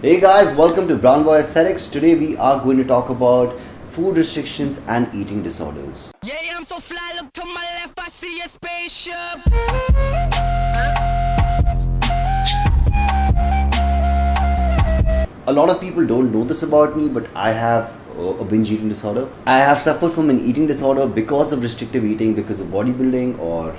Hey guys, welcome to Brown Boy Aesthetics. Today we are going to talk about food restrictions and eating disorders. Yeah, I'm so fly, look to my left, I see a spaceship. A lot of people don't know this about me, but I have a binge eating disorder. I have suffered from an eating disorder because of restrictive eating, because of bodybuilding or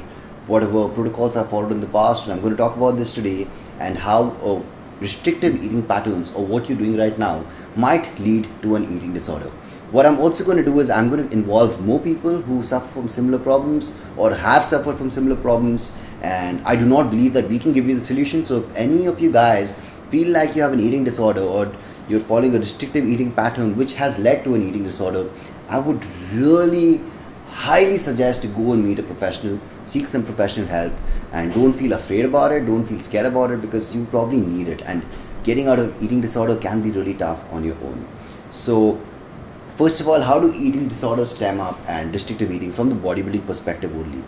whatever protocols I followed in the past. And I'm going to talk about this today and how restrictive eating patterns or what you're doing right now might lead to an eating disorder. What I'm also going to do is I'm going to involve more people who suffer from similar problems or have suffered from similar problems, and I do not believe that we can give you the solution. So if any of you guys feel like you have an eating disorder or you're following a restrictive eating pattern which has led to an eating disorder, I would really highly suggest to go and meet a professional, seek some professional help, and don't feel afraid about it, don't feel scared about it, because you probably need it. And getting out of eating disorder can be really tough on your own. So first of all, how do eating disorders stem up and restrictive eating from the bodybuilding perspective only?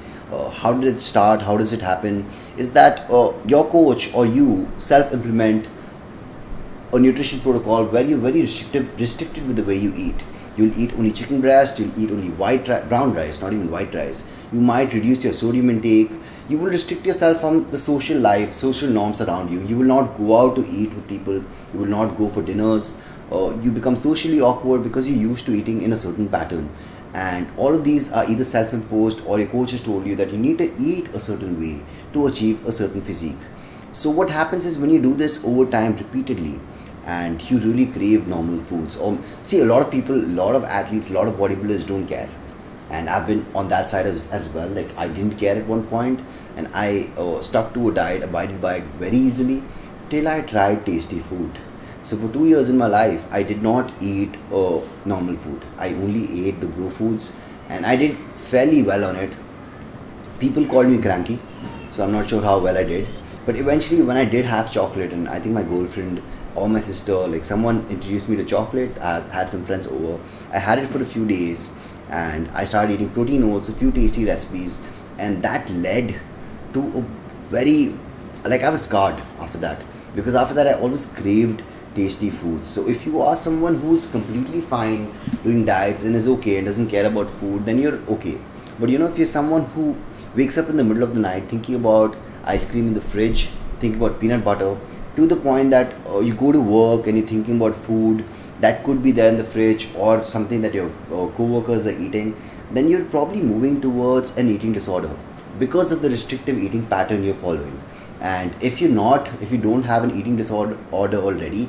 How did it start? How does it happen? Is that your coach or you self-implement a nutrition protocol where you're very restricted with the way you eat. You'll eat only chicken breast, you'll eat only brown rice, not even white rice. You might reduce your sodium intake. You will restrict yourself from the social life, social norms around you. You will not go out to eat with people. You will not go for dinners. You become socially awkward because you're used to eating in a certain pattern. And all of these are either self-imposed or your coach has told you that you need to eat a certain way to achieve a certain physique. So what happens is when you do this over time repeatedly, and you really crave normal foods, or see, a lot of people, a lot of athletes, a lot of bodybuilders don't care, and I've been on that side as well. Like, I didn't care at one point, and I stuck to a diet, abided by it very easily till I tried tasty food. So for 2 years in my life, I did not eat normal food. I only ate the bro foods, and I did fairly well on it. People called me cranky, so I'm not sure how well I did. But eventually, when I did have chocolate, and I think my girlfriend or my sister, like someone introduced me to chocolate, I had some friends over. I had it for a few days, and I started eating protein oats, a few tasty recipes, and that led to a very, like, I was scarred after that, because after that I always craved tasty foods. So if you are someone who's completely fine doing diets and is okay and doesn't care about food, then you're okay. But you know, if you're someone who wakes up in the middle of the night thinking about ice cream in the fridge, thinking about peanut butter, to the point that you go to work and you're thinking about food that could be there in the fridge or something that your co-workers are eating, then you're probably moving towards an eating disorder because of the restrictive eating pattern you're following. And if you don't have an eating disorder already,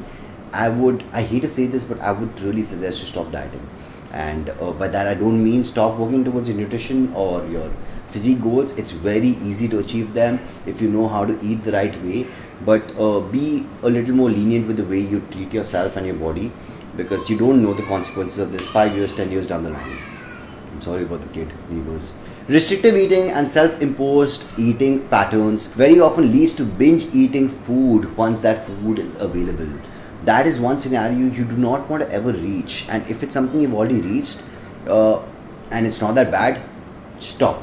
I hate to say this, but I would really suggest to stop dieting. And by that I don't mean stop working towards your nutrition or your physique goals. It's very easy to achieve them if you know how to eat the right way, but be a little more lenient with the way you treat yourself and your body, because you don't know the consequences of this 5 years, 10 years down the line. I'm sorry about the kid, neighbors. Restrictive eating and self-imposed eating patterns very often leads to binge eating food once that food is available. That is one scenario you do not want to ever reach. And if it's something you've already reached and it's not that bad, stop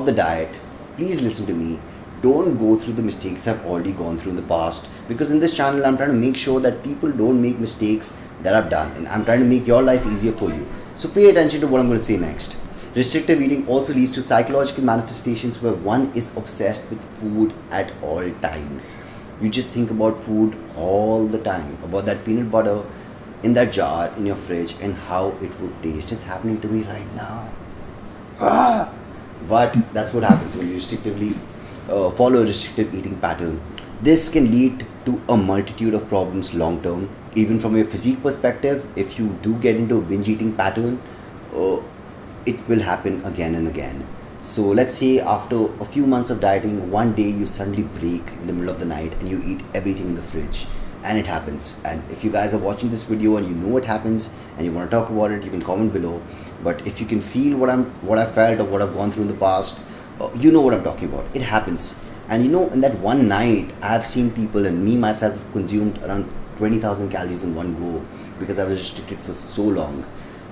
the diet. Please listen to me. Don't go through the mistakes I've already gone through in the past, because in this channel I'm trying to make sure that people don't make mistakes that I've done, and I'm trying to make your life easier for you. So pay attention to what I'm going to say next. Restrictive eating also leads to psychological manifestations where one is obsessed with food at all times. You just think about food all the time, about that peanut butter in that jar in your fridge and how it would taste. It's happening to me right now. But that's what happens when you restrictively follow a restrictive eating pattern. This can lead to a multitude of problems long term. Even from a physique perspective, if you do get into a binge eating pattern, it will happen again and again. So let's say after a few months of dieting, one day you suddenly break in the middle of the night and you eat everything in the fridge, and it happens. And if you guys are watching this video and you know it happens and you want to talk about it, you can comment below. But if you can feel what I felt or what I've gone through in the past, you know what I'm talking about. It happens. And you know, in that one night, I've seen people, and me myself have consumed around 20,000 calories in one go because I was restricted for so long.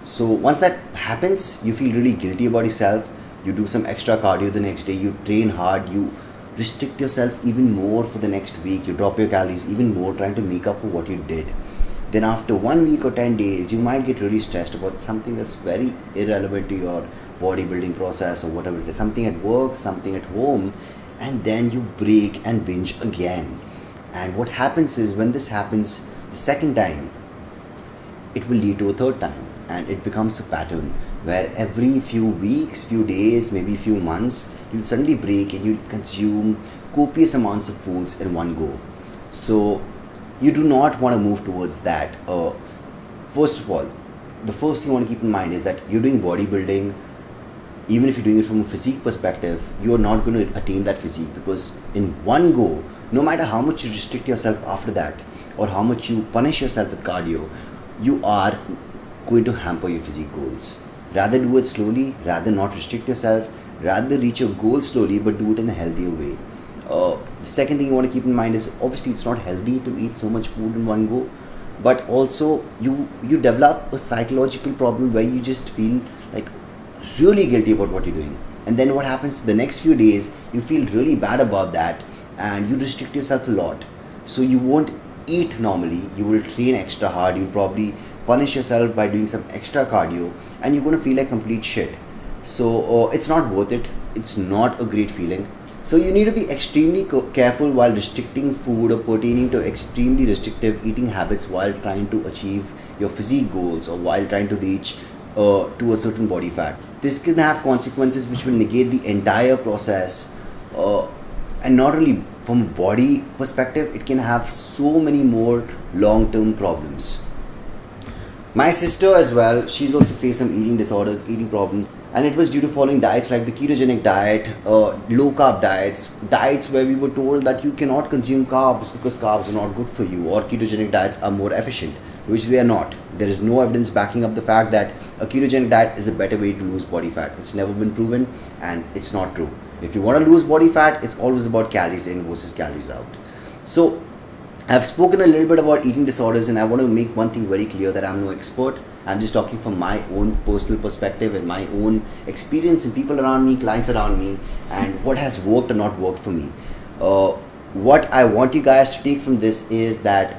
So once that happens, you feel really guilty about yourself. You do some extra cardio the next day, you train hard, you restrict yourself even more for the next week. You drop your calories even more, trying to make up for what you did. Then after 1 week or 10 days, you might get really stressed about something that's very irrelevant to your bodybuilding process or whatever it is, something at work, something at home, and then you break and binge again. And what happens is, when this happens the second time, it will lead to a third time, and it becomes a pattern where every few weeks, few days, maybe few months, you'll suddenly break and you'll consume copious amounts of foods in one go. So you do not want to move towards that. First of all, the first thing you want to keep in mind is that you're doing bodybuilding. Even if you're doing it from a physique perspective, you're not going to attain that physique, because in one go, no matter how much you restrict yourself after that or how much you punish yourself with cardio, you are going to hamper your physique goals. Rather do it slowly, rather not restrict yourself, rather reach your goal slowly but do it in a healthier way. The second thing you want to keep in mind is, obviously it's not healthy to eat so much food in one go, but also you develop a psychological problem where you just feel like really guilty about what you're doing. And then what happens the next few days, you feel really bad about that and you restrict yourself a lot. So you won't eat normally, you will train extra hard, you'll probably punish yourself by doing some extra cardio, and you're going to feel like complete shit. So it's not worth it. It's not a great feeling. So you need to be extremely careful while restricting food or pertaining to extremely restrictive eating habits while trying to achieve your physique goals or while trying to reach to a certain body fat. This can have consequences which will negate the entire process, and not only from a body perspective, it can have so many more long-term problems. My sister as well, she's also faced some eating disorders, eating problems, and it was due to following diets like the ketogenic diet, low carb diets where we were told that you cannot consume carbs because carbs are not good for you, or ketogenic diets are more efficient, which they are not. There is no evidence backing up the fact that a ketogenic diet is a better way to lose body fat. It's never been proven, and it's not true. If you want to lose body fat, it's always about calories in versus calories out. So I've spoken a little bit about eating disorders, and I want to make one thing very clear, that I'm no expert. I'm just talking from my own personal perspective and my own experience and people around me, clients around me, and what has worked or not worked for me. What I want you guys to take from this is that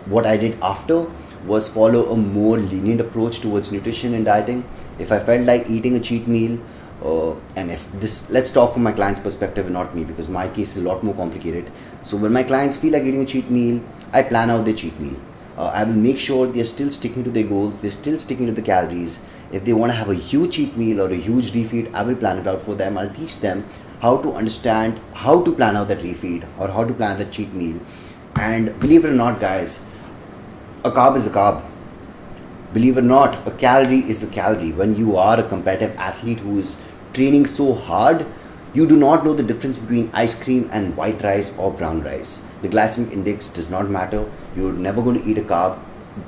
what I did after was follow a more lenient approach towards nutrition and dieting. If I felt like eating a cheat meal, and if this, let's talk from my client's perspective and not me, because my case is a lot more complicated. So when my clients feel like eating a cheat meal, I plan out their cheat meal. I will make sure they're still sticking to their goals, they're still sticking to the calories. If they want to have a huge cheat meal or a huge refeed, I will plan it out for them. I'll teach them how to understand how to plan out that refeed or how to plan that cheat meal. And believe it or not, guys, a carb is a carb. Believe it or not, a calorie is a calorie. When you are a competitive athlete who is training so hard, you do not know the difference between ice cream and white rice or brown rice. The glycemic index does not matter. You're never going to eat a carb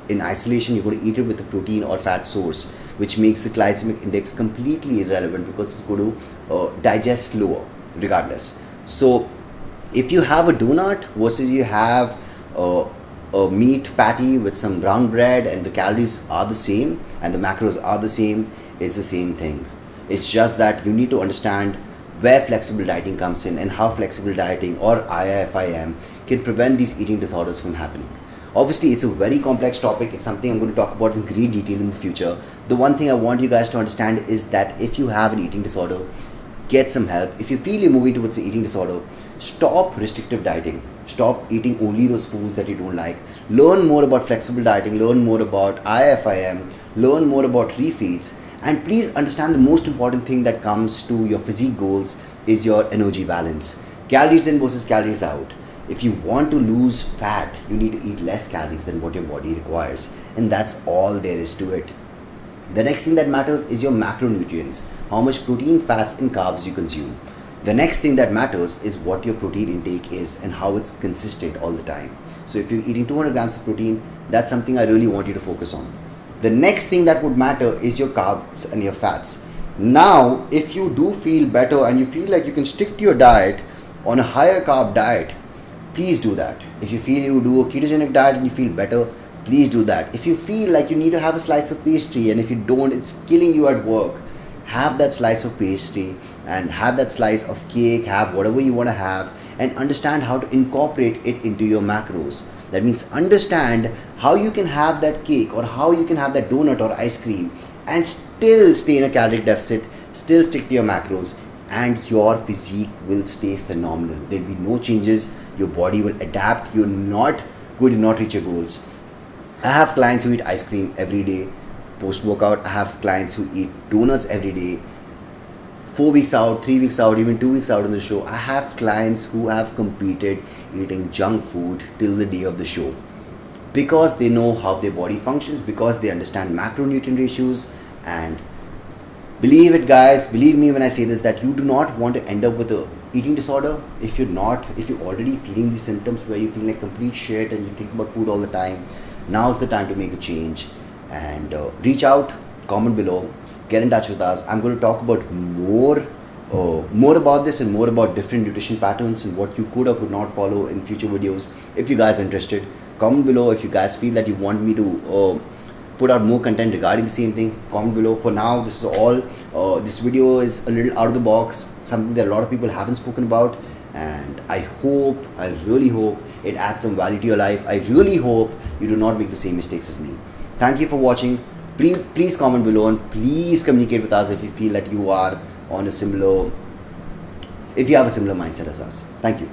in isolation. You're going to eat it with a protein or fat source, which makes the glycemic index completely irrelevant because it's going to digest slower regardless. So if you have a donut versus you have a meat patty with some brown bread and the calories are the same and the macros are the same, it's the same thing. It's just that you need to understand where flexible dieting comes in and how flexible dieting or IIFIM can prevent these eating disorders from happening. Obviously, it's a very complex topic. It's something I'm going to talk about in great detail in the future. The one thing I want you guys to understand is that if you have an eating disorder, get some help. If you feel you're moving towards an eating disorder, stop restrictive dieting. Stop eating only those foods that you don't like. Learn more about flexible dieting, learn more about IIFIM, learn more about refeeds. And please understand the most important thing that comes to your physique goals is your energy balance. Calories in versus calories out. If you want to lose fat, you need to eat less calories than what your body requires. And that's all there is to it. The next thing that matters is your macronutrients, how much protein, fats, and carbs you consume. The next thing that matters is what your protein intake is and how it's consistent all the time. So if you're eating 200 grams of protein, that's something I really want you to focus on. The next thing that would matter is your carbs and your fats. Now, if you do feel better and you feel like you can stick to your diet on a higher carb diet, please do that. If you feel you do a ketogenic diet and you feel better, please do that. If you feel like you need to have a slice of pastry and if you don't, it's killing you at work, have that slice of pastry and have that slice of cake, have whatever you want to have, and understand how to incorporate it into your macros. That means understand how you can have that cake or how you can have that donut or ice cream and still stay in a calorie deficit, still stick to your macros, and your physique will stay phenomenal. There'll be no changes, your body will adapt, you're not going to not reach your goals. I have clients who eat ice cream every day post workout. I have clients who eat donuts every day, 4 weeks out, 3 weeks out, even 2 weeks out in the show. I have clients who have competed eating junk food till the day of the show because they know how their body functions, because they understand macronutrient ratios. And believe it, guys, believe me when I say this, that you do not want to end up with a eating disorder. If you're already feeling these symptoms where you feel like complete shit and you think about food all the time, now's the time to make a change. And reach out, comment below, get in touch with us. I'm going to talk about more about this and more about different nutrition patterns and what you could or could not follow in future videos. If you guys are interested, comment below. If you guys feel that you want me to put out more content regarding the same thing, comment below. For now, this is all. This video is a little out of the box, something that a lot of people haven't spoken about, and I really hope it adds some value to your life. I really hope you do not make the same mistakes as me. Thank you for watching. Please comment below and please communicate with us if you feel that you have a similar mindset as us. Thank you.